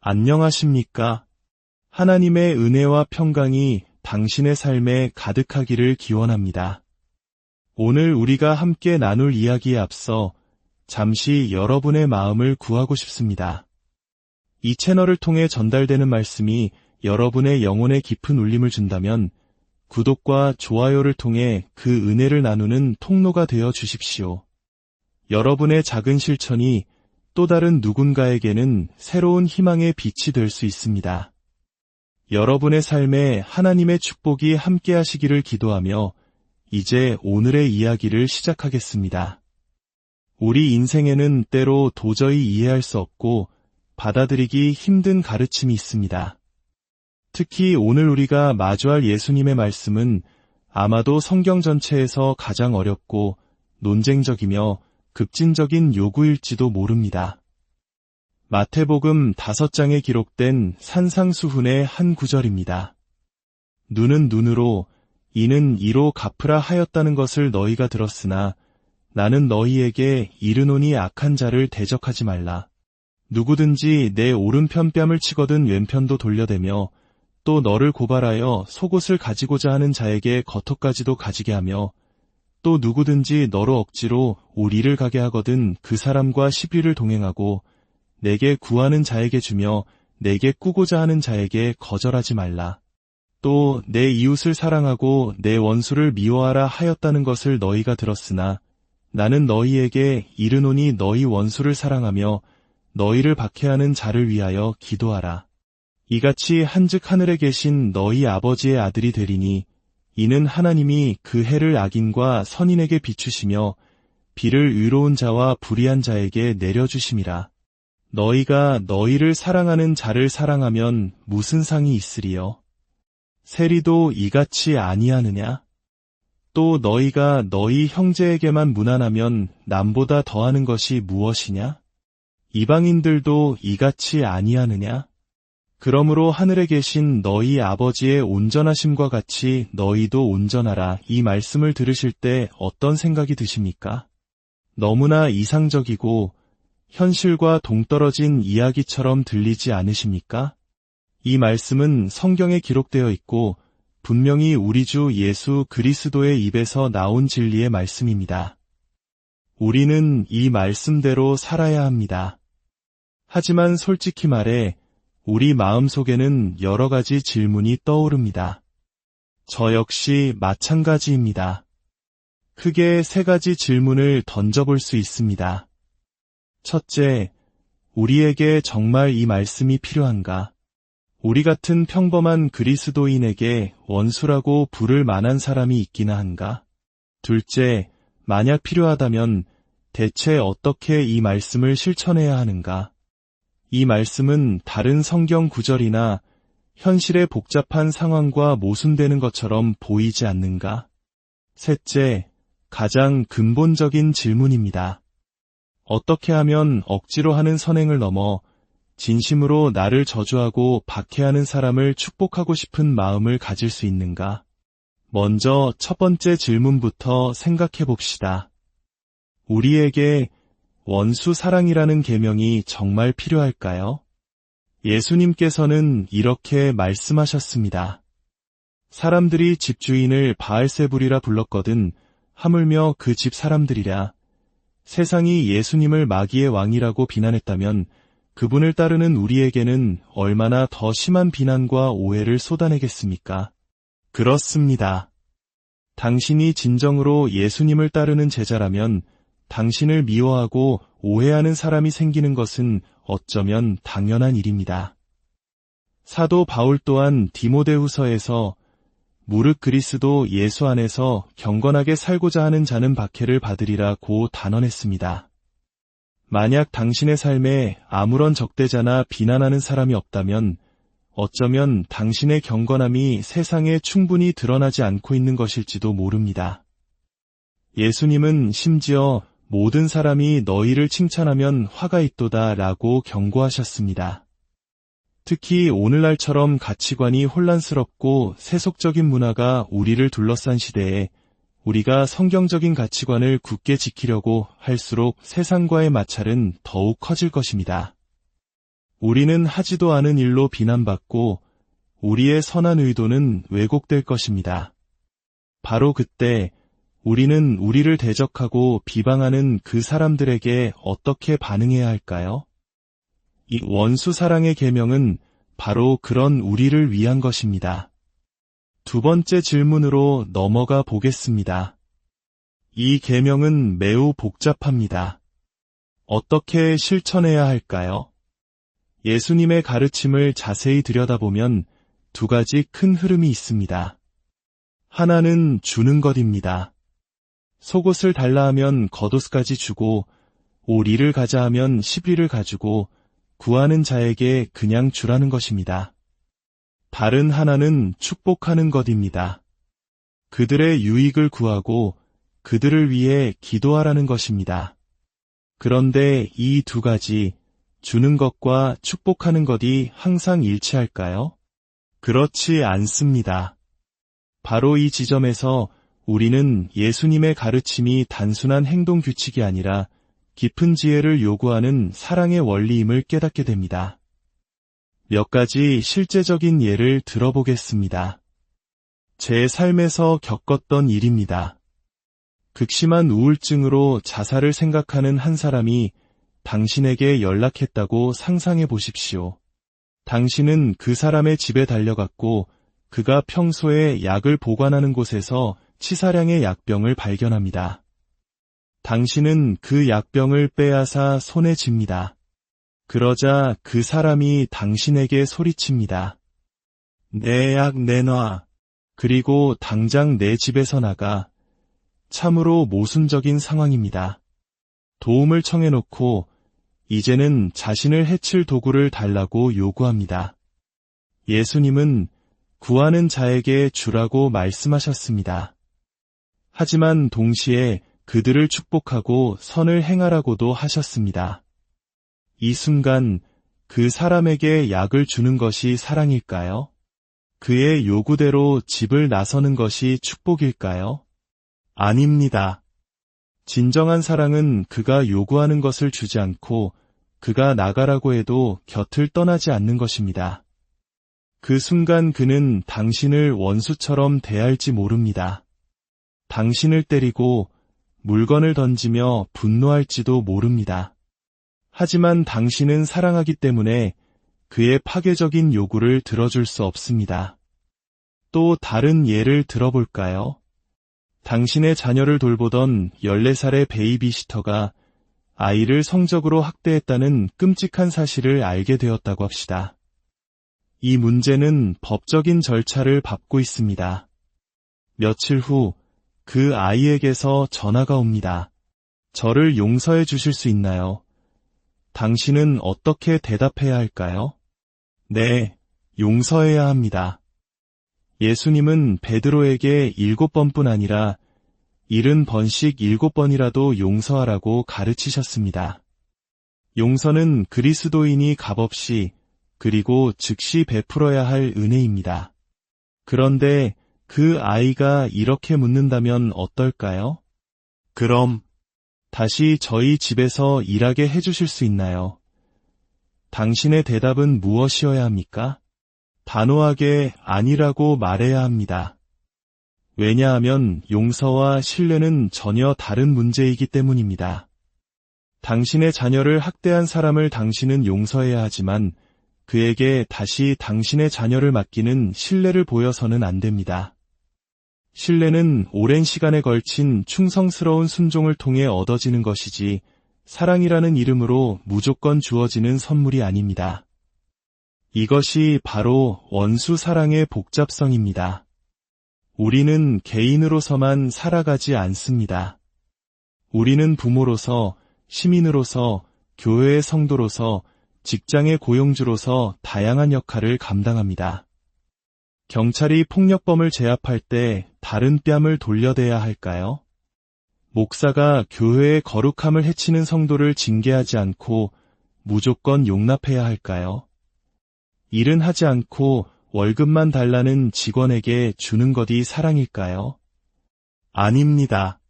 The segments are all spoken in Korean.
안녕하십니까? 하나님의 은혜와 평강이 당신의 삶에 가득하기를 기원합니다. 오늘 우리가 함께 나눌 이야기에 앞서 잠시 여러분의 마음을 구하고 싶습니다. 이 채널을 통해 전달되는 말씀이 여러분의 영혼에 깊은 울림을 준다면 구독과 좋아요를 통해 그 은혜를 나누는 통로가 되어 주십시오. 여러분의 작은 실천이 또 다른 누군가에게는 새로운 희망의 빛이 될 수 있습니다. 여러분의 삶에 하나님의 축복이 함께 하시기를 기도하며 이제 오늘의 이야기를 시작하겠습니다. 우리 인생에는 때로 도저히 이해할 수 없고 받아들이기 힘든 가르침이 있습니다. 특히 오늘 우리가 마주할 예수님의 말씀은 아마도 성경 전체에서 가장 어렵고 논쟁적이며 급진적인 요구일지도 모릅니다. 마태복음 5장에 기록된 산상수훈의 한 구절입니다. 눈은 눈으로, 이는 이로 갚으라 하였다는 것을 너희가 들었으나 나는 너희에게 이르노니 악한 자를 대적하지 말라. 누구든지 내 오른편 뺨을 치거든 왼편도 돌려대며 또 너를 고발하여 속옷을 가지고자 하는 자에게 겉옷까지도 가지게 하며 또 누구든지 너로 억지로 오리를 가게 하거든 그 사람과 시비를 동행하고 내게 구하는 자에게 주며 내게 꾸고자 하는 자에게 거절하지 말라. 또 내 이웃을 사랑하고 내 원수를 미워하라 하였다는 것을 너희가 들었으나 나는 너희에게 이르노니 너희 원수를 사랑하며 너희를 박해하는 자를 위하여 기도하라. 이같이 한즉 하늘에 계신 너희 아버지의 아들이 되리니 이는 하나님이 그 해를 악인과 선인에게 비추시며 비를 의로운 자와 불의한 자에게 내려주심이라. 너희가 너희를 사랑하는 자를 사랑하면 무슨 상이 있으리요? 세리도 이같이 아니하느냐? 또 너희가 너희 형제에게만 무난하면 남보다 더하는 것이 무엇이냐? 이방인들도 이같이 아니하느냐? 그러므로 하늘에 계신 너희 아버지의 온전하심과 같이 너희도 온전하라. 이 말씀을 들으실 때 어떤 생각이 드십니까? 너무나 이상적이고 현실과 동떨어진 이야기처럼 들리지 않으십니까? 이 말씀은 성경에 기록되어 있고 분명히 우리 주 예수 그리스도의 입에서 나온 진리의 말씀입니다. 우리는 이 말씀대로 살아야 합니다. 하지만 솔직히 말해 우리 마음속에는 여러 가지 질문이 떠오릅니다. 저 역시 마찬가지입니다. 크게 3가지 질문을 던져볼 수 있습니다. 첫째, 우리에게 정말 이 말씀이 필요한가? 우리 같은 평범한 그리스도인에게 원수라고 부를 만한 사람이 있기나 한가? 둘째, 만약 필요하다면 대체 어떻게 이 말씀을 실천해야 하는가? 이 말씀은 다른 성경 구절이나 현실의 복잡한 상황과 모순되는 것처럼 보이지 않는가? 셋째, 가장 근본적인 질문입니다. 어떻게 하면 억지로 하는 선행을 넘어 진심으로 나를 저주하고 박해하는 사람을 축복하고 싶은 마음을 가질 수 있는가? 먼저 첫 번째 질문부터 생각해 봅시다. 우리에게 원수 사랑이라는 계명이 정말 필요할까요? 예수님께서는 이렇게 말씀하셨습니다. 사람들이 집주인을 바알세불이라 불렀거든 하물며 그 집 사람들이랴. 세상이 예수님을 마귀의 왕이라고 비난했다면 그분을 따르는 우리에게는 얼마나 더 심한 비난과 오해를 쏟아내겠습니까? 그렇습니다. 당신이 진정으로 예수님을 따르는 제자라면 당신을 미워하고 오해하는 사람이 생기는 것은 어쩌면 당연한 일입니다. 사도 바울 또한 디모데후서에서 무릇 그리스도 예수 안에서 경건하게 살고자 하는 자는 박해를 받으리라고 단언했습니다. 만약 당신의 삶에 아무런 적대자나 비난하는 사람이 없다면 어쩌면 당신의 경건함이 세상에 충분히 드러나지 않고 있는 것일지도 모릅니다. 예수님은 심지어 모든 사람이 너희를 칭찬하면 화가 있도다 라고 경고하셨습니다. 특히 오늘날처럼 가치관이 혼란스럽고 세속적인 문화가 우리를 둘러싼 시대에 우리가 성경적인 가치관을 굳게 지키려고 할수록 세상과의 마찰은 더욱 커질 것입니다. 우리는 하지도 않은 일로 비난받고 우리의 선한 의도는 왜곡될 것입니다. 바로 그때 우리는 우리를 대적하고 비방하는 그 사람들에게 어떻게 반응해야 할까요? 이 원수 사랑의 계명은 바로 그런 우리를 위한 것입니다. 두 번째 질문으로 넘어가 보겠습니다. 이 계명은 매우 복잡합니다. 어떻게 실천해야 할까요? 예수님의 가르침을 자세히 들여다보면 두 가지 큰 흐름이 있습니다. 하나는 주는 것입니다. 속옷을 달라 하면 겉옷까지 주고 오리를 가자 하면 10리를 가지고 구하는 자에게 그냥 주라는 것입니다. 다른 하나는 축복하는 것입니다. 그들의 유익을 구하고 그들을 위해 기도하라는 것입니다. 그런데 이 두 가지, 주는 것과 축복하는 것이 항상 일치할까요? 그렇지 않습니다. 바로 이 지점에서 우리는 예수님의 가르침이 단순한 행동 규칙이 아니라 깊은 지혜를 요구하는 사랑의 원리임을 깨닫게 됩니다. 몇 가지 실제적인 예를 들어보겠습니다. 제 삶에서 겪었던 일입니다. 극심한 우울증으로 자살을 생각하는 한 사람이 당신에게 연락했다고 상상해 보십시오. 당신은 그 사람의 집에 달려갔고 그가 평소에 약을 보관하는 곳에서 치사량의 약병을 발견합니다. 당신은 그 약병을 빼앗아 손에 쥡니다. 그러자 그 사람이 당신에게 소리칩니다. 내 약 내놔. 그리고 당장 내 집에서 나가. 참으로 모순적인 상황입니다. 도움을 청해놓고 이제는 자신을 해칠 도구를 달라고 요구합니다. 예수님은 구하는 자에게 주라고 말씀하셨습니다. 하지만 동시에 그들을 축복하고 선을 행하라고도 하셨습니다. 이 순간 그 사람에게 약을 주는 것이 사랑일까요? 그의 요구대로 집을 나서는 것이 축복일까요? 아닙니다. 진정한 사랑은 그가 요구하는 것을 주지 않고 그가 나가라고 해도 곁을 떠나지 않는 것입니다. 그 순간 그는 당신을 원수처럼 대할지 모릅니다. 당신을 때리고 물건을 던지며 분노할지도 모릅니다. 하지만 당신은 사랑하기 때문에 그의 파괴적인 요구를 들어줄 수 없습니다. 또 다른 예를 들어볼까요? 당신의 자녀를 돌보던 14살의 베이비시터가 아이를 성적으로 학대했다는 끔찍한 사실을 알게 되었다고 합시다. 이 문제는 법적인 절차를 밟고 있습니다. 며칠 후 그 아이에게서 전화가 옵니다. 저를 용서해 주실 수 있나요? 당신은 어떻게 대답해야 할까요? 네, 용서해야 합니다. 예수님은 베드로에게 7번뿐 아니라 70번씩 7번이라도 용서하라고 가르치셨습니다. 용서는 그리스도인이 값없이 그리고 즉시 베풀어야 할 은혜입니다. 그런데 그 아이가 이렇게 묻는다면 어떨까요? 그럼 다시 저희 집에서 일하게 해주실 수 있나요? 당신의 대답은 무엇이어야 합니까? 단호하게 아니라고 말해야 합니다. 왜냐하면 용서와 신뢰는 전혀 다른 문제이기 때문입니다. 당신의 자녀를 학대한 사람을 당신은 용서해야 하지만 그에게 다시 당신의 자녀를 맡기는 신뢰를 보여서는 안 됩니다. 신뢰는 오랜 시간에 걸친 충성스러운 순종을 통해 얻어지는 것이지 사랑이라는 이름으로 무조건 주어지는 선물이 아닙니다. 이것이 바로 원수 사랑의 복잡성입니다. 우리는 개인으로서만 살아가지 않습니다. 우리는 부모로서, 시민으로서, 교회의 성도로서, 직장의 고용주로서 다양한 역할을 감당합니다. 경찰이 폭력범을 제압할 때 다른 뺨을 돌려대야 할까요? 목사가 교회의 거룩함을 해치는 성도를 징계하지 않고 무조건 용납해야 할까요? 일은 하지 않고 월급만 달라는 직원에게 주는 것이 사랑일까요? 아닙니다.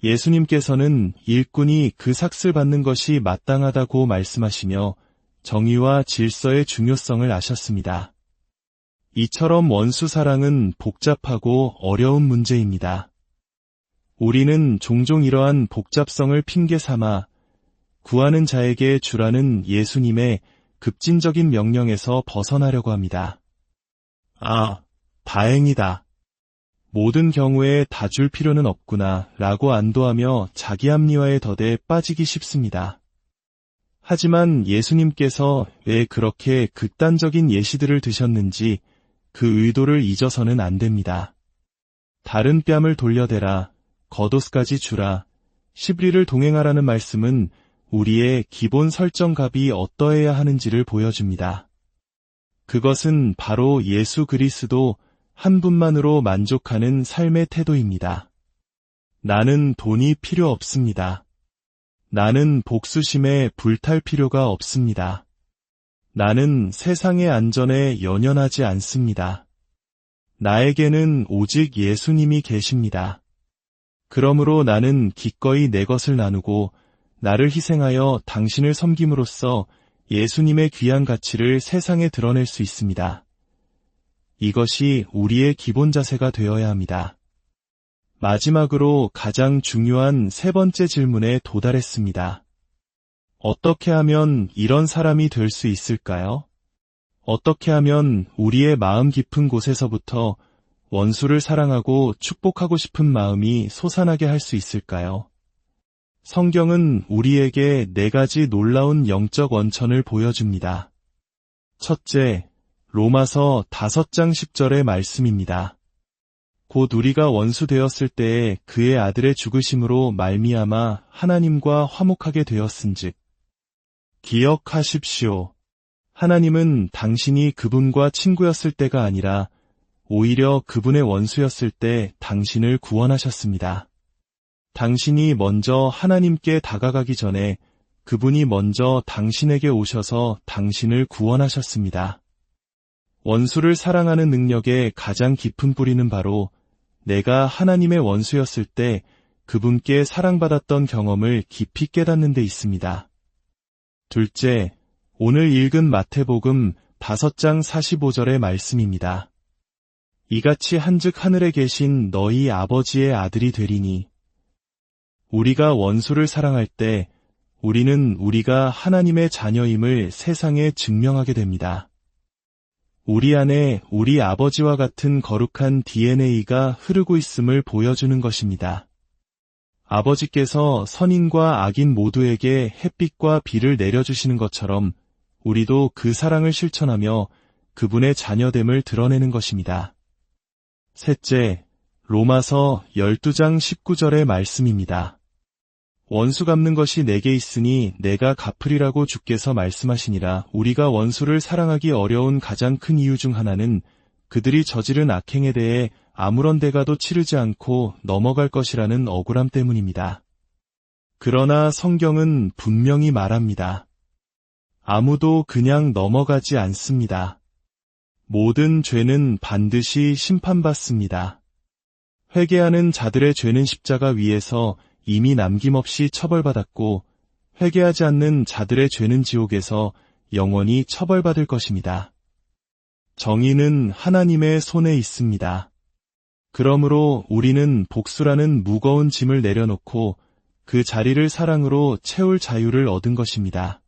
예수님께서는 일꾼이 그 삭슬 받는 것이 마땅하다고 말씀하시며 정의와 질서의 중요성을 아셨습니다. 이처럼 원수 사랑은 복잡하고 어려운 문제입니다. 우리는 종종 이러한 복잡성을 핑계 삼아 구하는 자에게 주라는 예수님의 급진적인 명령에서 벗어나려고 합니다. 아, 다행이다. 모든 경우에 다 줄 필요는 없구나 라고 안도하며 자기 합리화의 덫에 빠지기 쉽습니다. 하지만 예수님께서 왜 그렇게 극단적인 예시들을 드셨는지 그 의도를 잊어서는 안 됩니다. 다른 뺨을 돌려대라, 겉옷까지 주라, 십리를 동행하라는 말씀은 우리의 기본 설정값이 어떠해야 하는지를 보여줍니다. 그것은 바로 예수 그리스도 한 분만으로 만족하는 삶의 태도입니다. 나는 돈이 필요 없습니다. 나는 복수심에 불탈 필요가 없습니다. 나는 세상의 안전에 연연하지 않습니다. 나에게는 오직 예수님이 계십니다. 그러므로 나는 기꺼이 내 것을 나누고 나를 희생하여 당신을 섬김으로써 예수님의 귀한 가치를 세상에 드러낼 수 있습니다. 이것이 우리의 기본 자세가 되어야 합니다. 마지막으로 가장 중요한 세 번째 질문에 도달했습니다. 어떻게 하면 이런 사람이 될 수 있을까요? 어떻게 하면 우리의 마음 깊은 곳에서부터 원수를 사랑하고 축복하고 싶은 마음이 솟아나게 할 수 있을까요? 성경은 우리에게 4가지 놀라운 영적 원천을 보여줍니다. 첫째, 로마서 5장 10절의 말씀입니다. 곧 우리가 원수 되었을 때에 그의 아들의 죽으심으로 말미암아 하나님과 화목하게 되었은즉. 기억하십시오. 하나님은 당신이 그분과 친구였을 때가 아니라 오히려 그분의 원수였을 때 당신을 구원하셨습니다. 당신이 먼저 하나님께 다가가기 전에 그분이 먼저 당신에게 오셔서 당신을 구원하셨습니다. 원수를 사랑하는 능력의 가장 깊은 뿌리는 바로 내가 하나님의 원수였을 때 그분께 사랑받았던 경험을 깊이 깨닫는 데 있습니다. 둘째, 오늘 읽은 마태복음 5장 45절의 말씀입니다. 이같이 한즉 하늘에 계신 너희 아버지의 아들이 되리니. 우리가 원수를 사랑할 때 우리는 우리가 하나님의 자녀임을 세상에 증명하게 됩니다. 우리 안에 우리 아버지와 같은 거룩한 DNA가 흐르고 있음을 보여주는 것입니다. 아버지께서 선인과 악인 모두에게 햇빛과 비를 내려주시는 것처럼 우리도 그 사랑을 실천하며 그분의 자녀됨을 드러내는 것입니다. 셋째, 로마서 12장 19절의 말씀입니다. 원수 갚는 것이 내게 있으니 내가 갚으리라고 주께서 말씀하시니라. 우리가 원수를 사랑하기 어려운 가장 큰 이유 중 하나는 그들이 저지른 악행에 대해 아무런 대가도 치르지 않고 넘어갈 것이라는 억울함 때문입니다. 그러나 성경은 분명히 말합니다. 아무도 그냥 넘어가지 않습니다. 모든 죄는 반드시 심판받습니다. 회개하는 자들의 죄는 십자가 위에서 이미 남김없이 처벌받았고 회개하지 않는 자들의 죄는 지옥에서 영원히 처벌받을 것입니다. 정의는 하나님의 손에 있습니다. 그러므로 우리는 복수라는 무거운 짐을 내려놓고 그 자리를 사랑으로 채울 자유를 얻은 것입니다.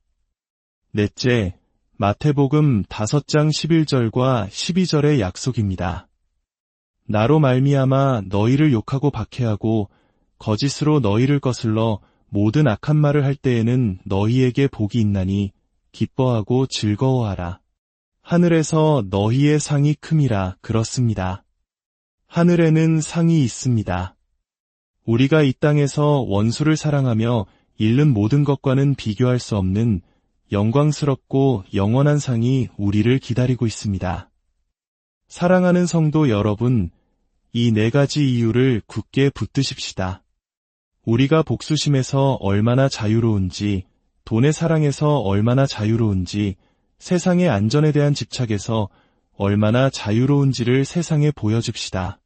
넷째, 마태복음 5장 11절과 12절의 약속입니다. 나로 말미암아 너희를 욕하고 박해하고 거짓으로 너희를 거슬러 모든 악한 말을 할 때에는 너희에게 복이 있나니 기뻐하고 즐거워하라. 하늘에서 너희의 상이 큼이라. 그렇습니다. 하늘에는 상이 있습니다. 우리가 이 땅에서 원수를 사랑하며 잃는 모든 것과는 비교할 수 없는 영광스럽고 영원한 상이 우리를 기다리고 있습니다. 사랑하는 성도 여러분, 이 4가지 이유를 굳게 붙드십시다. 우리가 복수심에서 얼마나 자유로운지, 돈의 사랑에서 얼마나 자유로운지, 세상의 안전에 대한 집착에서 얼마나 자유로운지를 세상에 보여줍시다.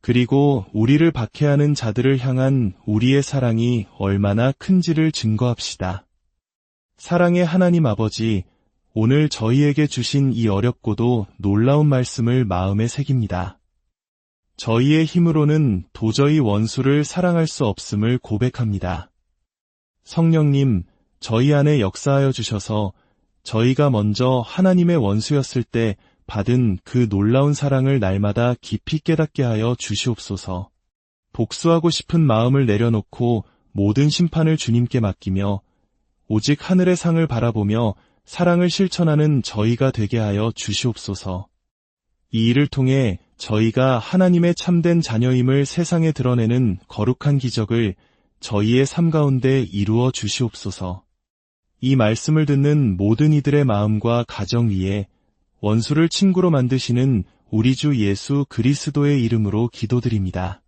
그리고 우리를 박해하는 자들을 향한 우리의 사랑이 얼마나 큰지를 증거합시다. 사랑의 하나님 아버지, 오늘 저희에게 주신 이 어렵고도 놀라운 말씀을 마음에 새깁니다. 저희의 힘으로는 도저히 원수를 사랑할 수 없음을 고백합니다. 성령님, 저희 안에 역사하여 주셔서 저희가 먼저 하나님의 원수였을 때 받은 그 놀라운 사랑을 날마다 깊이 깨닫게 하여 주시옵소서. 복수하고 싶은 마음을 내려놓고 모든 심판을 주님께 맡기며 오직 하늘의 상을 바라보며 사랑을 실천하는 저희가 되게 하여 주시옵소서. 이 일을 통해 저희가 하나님의 참된 자녀임을 세상에 드러내는 거룩한 기적을 저희의 삶 가운데 이루어 주시옵소서. 이 말씀을 듣는 모든 이들의 마음과 가정 위에 원수를 친구로 만드시는 우리 주 예수 그리스도의 이름으로 기도드립니다.